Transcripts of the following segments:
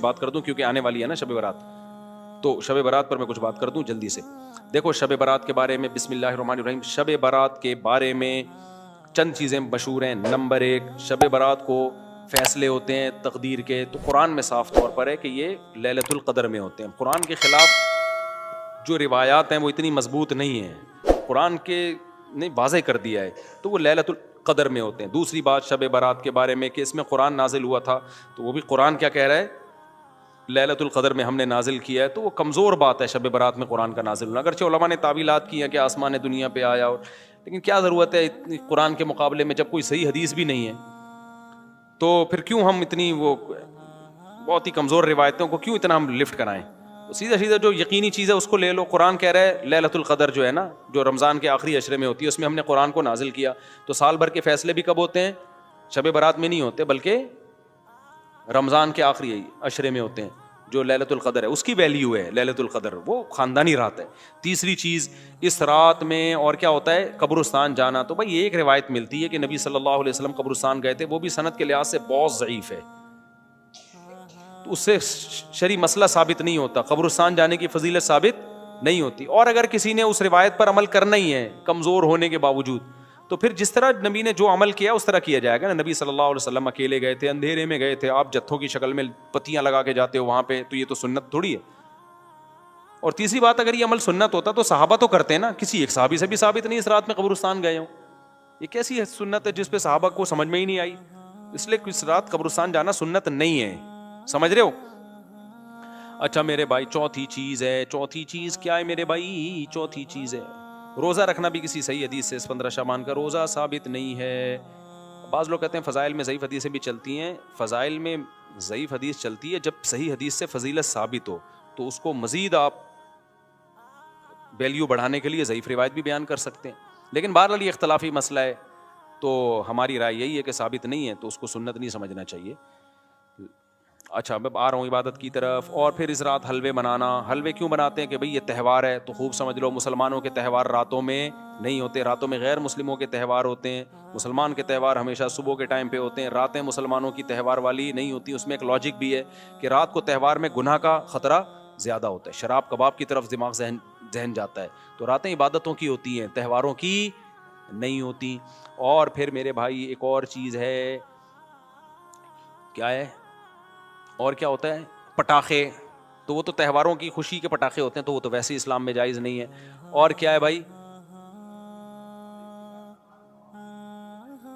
بات کر دوں کیونکہ آنے والی ہے نا شب برات، تو شب برات پر میں کچھ بات کر دوں جلدی سے. دیکھو شب برات کے بارے میں بسم اللہ الرحمن الرحیم، شب برات کے بارے میں چند چیزیں مشہور ہیں. نمبر ایک، شب برات کو فیصلے ہوتے ہیں تقدیر کے، تو قرآن میں صاف طور پر ہے کہ یہ لیلۃ القدر میں ہوتے ہیں. قرآن کے خلاف جو روایات ہیں وہ اتنی مضبوط نہیں ہیں، قرآن کے نے واضح کر دیا ہے، تو وہ لیلۃ القدر میں ہوتے ہیں. دوسری بات شب برات کے بارے میں کہ اس میں قرآن نازل ہوا تھا، تو وہ بھی قرآن کیا کہہ رہا ہے، لیلۃ القدر میں ہم نے نازل کیا ہے. تو وہ کمزور بات ہے شب برات میں قرآن کا نازل ہونا. اگرچہ علماء نے تعویلات کی ہیں کہ آسمان دنیا پہ آیا، اور لیکن کیا ضرورت ہے اتنی قرآن کے مقابلے میں جب کوئی صحیح حدیث بھی نہیں ہے، تو پھر کیوں ہم اتنی وہ بہت ہی کمزور روایتوں کو کیوں اتنا ہم لفٹ کرائیں. تو سیدھا سیدھا جو یقینی چیز ہے اس کو لے لو. قرآن کہہ رہا ہے لیلۃ القدر جو ہے نا، جو رمضان کے آخری عشرے میں ہوتی ہے، اس میں ہم نے قرآن کو نازل کیا. تو سال بھر کے فیصلے بھی کب ہوتے ہیں؟ شب برات میں نہیں ہوتے، بلکہ رمضان کے آخری عشرے میں ہوتے ہیں. جو لیلۃ القدر ہے اس کی ویلیو ہے لیلۃ القدر، وہ خاندانی رات ہے. تیسری چیز، اس رات میں اور کیا ہوتا ہے، قبرستان جانا. تو بھائی ایک روایت ملتی ہے کہ نبی صلی اللہ علیہ وسلم قبرستان گئے تھے، وہ بھی سند کے لحاظ سے بہت ضعیف ہے، تو اس سے شرعی مسئلہ ثابت نہیں ہوتا، قبرستان جانے کی فضیلت ثابت نہیں ہوتی. اور اگر کسی نے اس روایت پر عمل کرنا ہی ہے کمزور ہونے کے باوجود، تو پھر جس طرح نبی نے جو عمل کیا اس طرح کیا جائے گا نا. نبی صلی اللہ علیہ وسلم اکیلے گئے تھے، اندھیرے میں گئے تھے، آپ جتھوں کی شکل میں پتیاں لگا کے جاتے ہو وہاں پہ، تو یہ تو سنت تھوڑی ہے. اور تیسری بات، اگر یہ عمل سنت ہوتا تو صحابہ تو کرتے ہیں نا، کسی ایک صحابی سے بھی ثابت نہیں اس رات میں قبرستان گئے ہوں. یہ کیسی ہے سنت ہے جس پہ صحابہ کو سمجھ میں ہی نہیں آئی؟ اس لیے اس رات قبرستان جانا سنت نہیں ہے، سمجھ رہے ہو. اچھا میرے بھائی، چوتھی چیز ہے. چوتھی چیز کیا ہے میرے بھائی؟ چوتھی چیز ہے روزہ رکھنا. بھی کسی صحیح حدیث سے اس 15 شعبان کا روزہ ثابت نہیں ہے. بعض لوگ کہتے ہیں فضائل میں ضعیف حدیثیں بھی چلتی ہیں. فضائل میں ضعیف حدیث چلتی ہے جب صحیح حدیث سے فضیلت ثابت ہو، تو اس کو مزید آپ ویلیو بڑھانے کے لیے ضعیف روایت بھی بیان کر سکتے ہیں. لیکن بہرحال یہ اختلافی مسئلہ ہے، تو ہماری رائے یہی ہے کہ ثابت نہیں ہے تو اس کو سنت نہیں سمجھنا چاہیے. اچھا میں آ رہا ہوں عبادت کی طرف. اور پھر اس رات حلوے بنانا. حلوے کیوں بناتے ہیں؟ کہ بھئی یہ تہوار ہے، تو خوب سمجھ لو مسلمانوں کے تہوار راتوں میں نہیں ہوتے، راتوں میں غیر مسلموں کے تہوار ہوتے ہیں. مسلمان کے تہوار ہمیشہ صبح کے ٹائم پہ ہوتے ہیں، راتیں مسلمانوں کی تہوار والی نہیں ہوتی. اس میں ایک لاجک بھی ہے کہ رات کو تہوار میں گناہ کا خطرہ زیادہ ہوتا ہے، شراب کباب کی طرف دماغ ذہن جاتا ہے. تو راتیں عبادتوں کی ہوتی ہیں، تہواروں کی نہیں ہوتی. اور پھر میرے بھائی ایک اور چیز ہے، کیا ہے اور کیا ہوتا ہے؟ پٹاخے. تو وہ تو تہواروں کی خوشی کے پٹاخے ہوتے ہیں، تو وہ تو ویسے اسلام میں جائز نہیں ہے. اور کیا ہے بھائی؟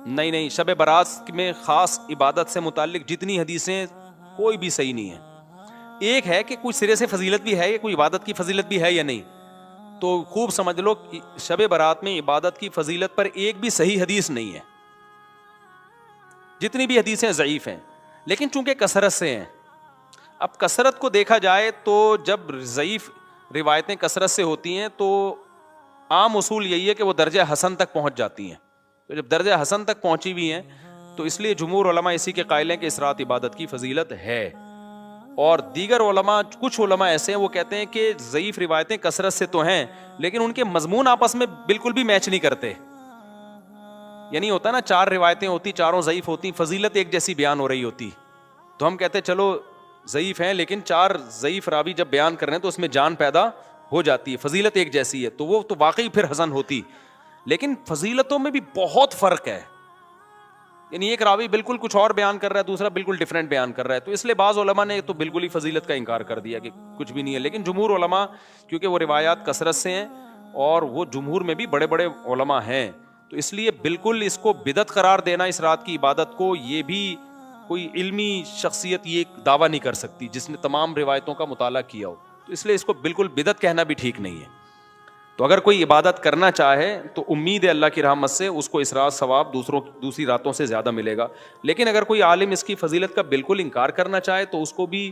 نہیں، شب برات میں خاص عبادت سے متعلق جتنی حدیثیں کوئی بھی صحیح نہیں ہے. ایک ہے کہ کوئی سرے سے فضیلت بھی ہے، کوئی عبادت کی فضیلت بھی ہے یا نہیں. تو خوب سمجھ لو شب برات میں عبادت کی فضیلت پر ایک بھی صحیح حدیث نہیں ہے، جتنی بھی حدیثیں ضعیف ہیں. لیکن چونکہ کثرت سے ہیں، اب کثرت کو دیکھا جائے تو جب ضعیف روایتیں کثرت سے ہوتی ہیں تو عام اصول یہی ہے کہ وہ درجہ حسن تک پہنچ جاتی ہیں. تو جب درجہ حسن تک پہنچی ہوئی ہیں تو اس لیے جمہور علماء اسی کے قائل ہیں کہ اس رات عبادت کی فضیلت ہے. اور دیگر علماء، کچھ علماء ایسے ہیں وہ کہتے ہیں کہ ضعیف روایتیں کثرت سے تو ہیں لیکن ان کے مضمون آپس میں بالکل بھی میچ نہیں کرتے. یعنی ہوتا نا، 4 روایتیں ہوتی، چاروں ضعیف ہوتی، فضیلت ایک جیسی بیان ہو رہی ہوتی، تو ہم کہتے ہیں چلو ضعیف ہیں لیکن 4 ضعیف راوی جب بیان کر رہے ہیں تو اس میں جان پیدا ہو جاتی ہے، فضیلت ایک جیسی ہے، تو وہ تو واقعی پھر حسن ہوتی. لیکن فضیلتوں میں بھی بہت فرق ہے، یعنی ایک راوی بالکل کچھ اور بیان کر رہا ہے، دوسرا بالکل ڈیفرنٹ بیان کر رہا ہے. تو اس لیے بعض علماء نے تو بالکل ہی فضیلت کا انکار کر دیا کہ کچھ بھی نہیں ہے. لیکن جمہور علماء، کیونکہ وہ روایات کثرت سے ہیں اور وہ جمہور میں بھی بڑے بڑے علماء ہیں، تو اس لیے بالکل اس کو بدعت قرار دینا اس رات کی عبادت کو، یہ بھی کوئی علمی شخصیت یہ دعویٰ نہیں کر سکتی جس نے تمام روایتوں کا مطالعہ کیا ہو. تو اس لیے اس کو بالکل بدعت کہنا بھی ٹھیک نہیں ہے. تو اگر کوئی عبادت کرنا چاہے تو امید ہے اللہ کی رحمت سے اس کو اس رات ثواب دوسری راتوں سے زیادہ ملے گا. لیکن اگر کوئی عالم اس کی فضیلت کا بالکل انکار کرنا چاہے تو اس کو بھی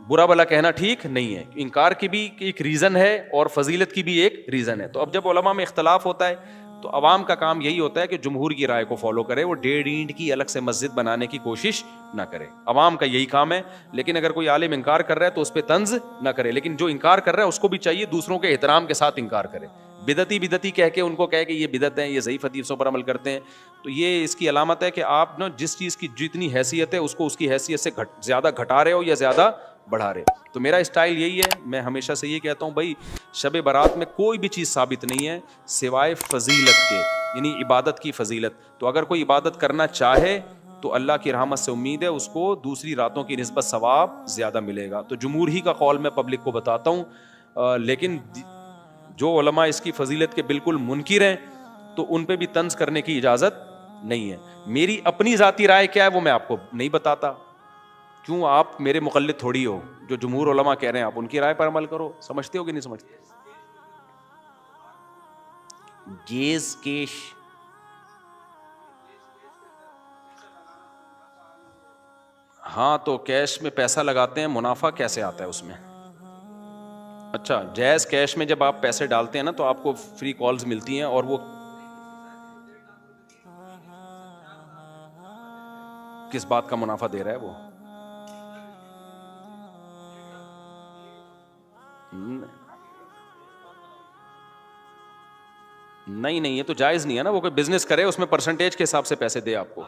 برا بھلا کہنا ٹھیک نہیں ہے. انکار کی بھی ایک ریزن ہے اور فضیلت کی بھی ایک ریزن ہے. تو اب جب علماء میں اختلاف ہوتا ہے تو عوام کا کام یہی ہوتا ہے کہ جمہور کی رائے کو فالو کرے، وہ 1.5 اینٹ کی الگ سے مسجد بنانے کی کوشش نہ کرے. عوام کا یہی کام ہے. لیکن اگر کوئی عالم انکار کر رہا ہے تو اس پہ طنز نہ کرے، لیکن جو انکار کر رہا ہے اس کو بھی چاہیے دوسروں کے احترام کے ساتھ انکار کرے، بدعتی کہہ کے ان کو کہہ کہ یہ بدعت ہیں، یہ ضعیف حدیثوں پر عمل کرتے ہیں، تو یہ اس کی علامت ہے کہ آپ نا جس چیز کی جتنی حیثیت ہے اس کو اس کی حیثیت سے زیادہ گھٹا رہے ہو یا زیادہ بڑھا رہے. تو میرا اسٹائل یہی ہے، میں ہمیشہ سے یہ کہتا ہوں بھائی شب برات میں کوئی بھی چیز ثابت نہیں ہے سوائے فضیلت کے، یعنی عبادت کی فضیلت. تو اگر کوئی عبادت کرنا چاہے تو اللہ کی رحمت سے امید ہے اس کو دوسری راتوں کی نسبت ثواب زیادہ ملے گا. تو جمہور ہی کا قول میں پبلک کو بتاتا ہوں، لیکن جو علماء اس کی فضیلت کے بالکل منکر ہیں تو ان پہ بھی طنز کرنے کی اجازت نہیں ہے. میری اپنی ذاتی رائے کیا ہے وہ میں آپ کو نہیں بتاتا، کیوں آپ میرے مقلد تھوڑی ہو. جو جمہور علماء کہہ رہے ہیں آپ ان کی رائے پر عمل کرو. سمجھتے ہو کہ نہیں سمجھتے؟ گیز کیش، ہاں تو کیش میں پیسہ لگاتے ہیں، منافع کیسے آتا ہے اس میں؟ اچھا، جائز کیش میں جب آپ پیسے ڈالتے ہیں نا تو آپ کو فری کالز ملتی ہیں، اور وہ کس بات کا منافع دے رہا ہے وہ؟ نہیں یہ تو جائز نہیں ہے نا. وہ کوئی بزنس کرے اس میں پرسنٹیج کے حساب سے پیسے دے آپ کو.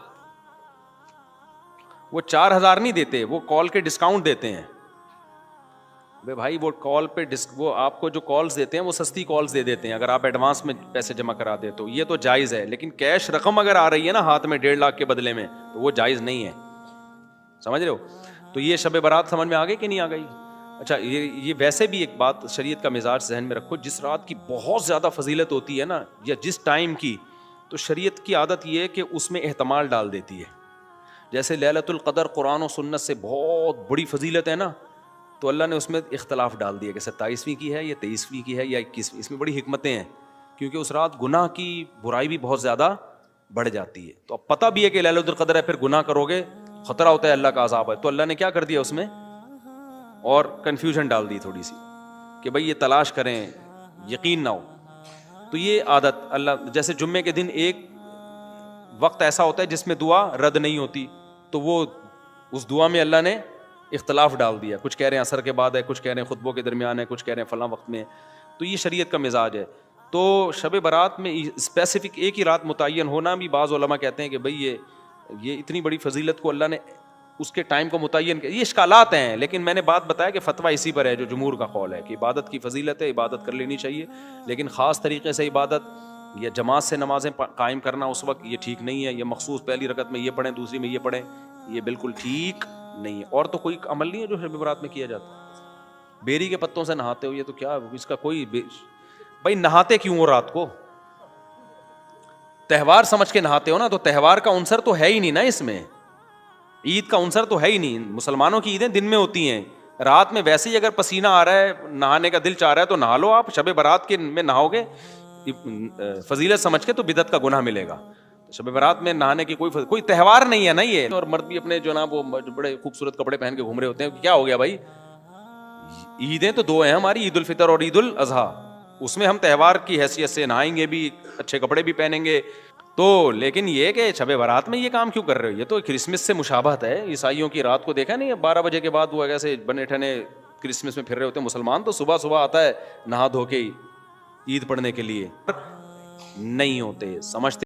وہ 4,000 نہیں دیتے، وہ کال کے ڈسکاؤنٹ دیتے ہیں. بھائی وہ کال پہ وہ آپ کو جو کالز دیتے ہیں وہ سستی کالز دے دیتے ہیں اگر آپ ایڈوانس میں پیسے جمع کرا دے تو. یہ تو جائز ہے، لیکن کیش رقم اگر آ رہی ہے نا ہاتھ میں 1.5 لاکھ کے بدلے میں تو وہ جائز نہیں ہے. سمجھ رہے ہو؟ تو یہ شب برات سمجھ میں آ گئی کہ نہیں آ گئی؟ اچھا، یہ ویسے بھی ایک بات شریعت کا مزاج ذہن میں رکھو، جس رات کی بہت زیادہ فضیلت ہوتی ہے نا یا جس ٹائم کی، تو شریعت کی عادت یہ ہے کہ اس میں احتمال ڈال دیتی ہے. جیسے لیلۃ القدر قرآن و سنت سے بہت بڑی فضیلت ہے نا، تو اللہ نے اس میں اختلاف ڈال دیا کہ 27ویں کی ہے یا 23ویں کی ہے یا 21ویں. اس میں بڑی حکمتیں ہیں، کیونکہ اس رات گناہ کی برائی بھی بہت زیادہ بڑھ جاتی ہے. تو اب پتہ بھی ہے کہ لیلۃ القدر ہے، پھر گناہ کرو گے خطرہ ہوتا ہے اللہ کا عذاب ہے، تو اللہ نے کیا کر دیا اس میں، اور کنفیوژن ڈال دی تھوڑی سی کہ بھائی یہ تلاش کریں، یقین نہ ہو. تو یہ عادت اللہ، جیسے جمعے کے دن ایک وقت ایسا ہوتا ہے جس میں دعا رد نہیں ہوتی، تو وہ اس دعا میں اللہ نے اختلاف ڈال دیا. کچھ کہہ رہے ہیں عصر کے بعد ہے، کچھ کہہ رہے ہیں خطبوں کے درمیان ہے، کچھ کہہ رہے ہیں فلاں وقت میں. تو یہ شریعت کا مزاج ہے. تو شب برات میں اسپیسیفک ایک ہی رات متعین ہونا بھی بعض علماء کہتے ہیں کہ بھئی یہ اتنی بڑی فضیلت کو اللہ نے اس کے ٹائم کو متعین کیا. یہ اشکالات ہیں، لیکن میں نے بات بتایا کہ فتویٰ اسی پر ہے جو جمہور کا قول ہے کہ عبادت کی فضیلت ہے، عبادت کر لینی چاہیے، لیکن خاص طریقے سے عبادت یا جماعت سے نمازیں قائم کرنا اس وقت یہ ٹھیک نہیں ہے. یہ مخصوص پہلی رکعت میں یہ پڑھیں، دوسری میں یہ پڑھیں، یہ بالکل ٹھیک نہیں ہے. اور تو کوئی عمل نہیں ہے جو شب برات میں کیا جاتا. بیری کے پتوں سے نہاتے ہو، یہ تو کیا اس کا کوئی بھائی نہاتے کیوں ہو رات کو؟ تہوار سمجھ کے نہاتے ہو نا، تو تہوار کا عنصر تو ہے ہی نہیں نا اس میں، عید کا عنصر تو ہے ہی نہیں. مسلمانوں کی عیدیں دن میں ہوتی ہیں، رات میں ویسے ہی اگر پسینہ آ رہا ہے، نہانے کا دل چاہ رہا ہے تو نہا لو. آپ شب برات کے میں نہاؤ گے فضیلت سمجھ کے تو بدعت کا گناہ ملے گا. شب برات میں نہانے کی کوئی تہوار نہیں ہے نا یہ. اور مرد بھی اپنے جو نا وہ بڑے خوبصورت کپڑے پہن کے گھوم رہے ہوتے ہیں. کیا ہو گیا بھائی؟ عیدیں تو 2 ہیں ہماری، عید الفطر اور عید الاضحیٰ. اس میں ہم تہوار کی حیثیت سے نہائیں گے بھی، اچھے کپڑے بھی پہنیں گے. تو لیکن یہ کہ شب برات میں یہ کام کیوں کر رہے ہو؟ یہ تو کرسمس سے مشابہت ہے. عیسائیوں کی رات کو دیکھا نہیں، 12 بجے کے بعد وہ ایسے بنے ٹھنے کرسمس میں پھر رہے ہوتے ہیں. مسلمان تو صبح صبح آتا ہے نہا دھو کے عید پڑھنے کے لیے، نہیں ہوتے. سمجھتے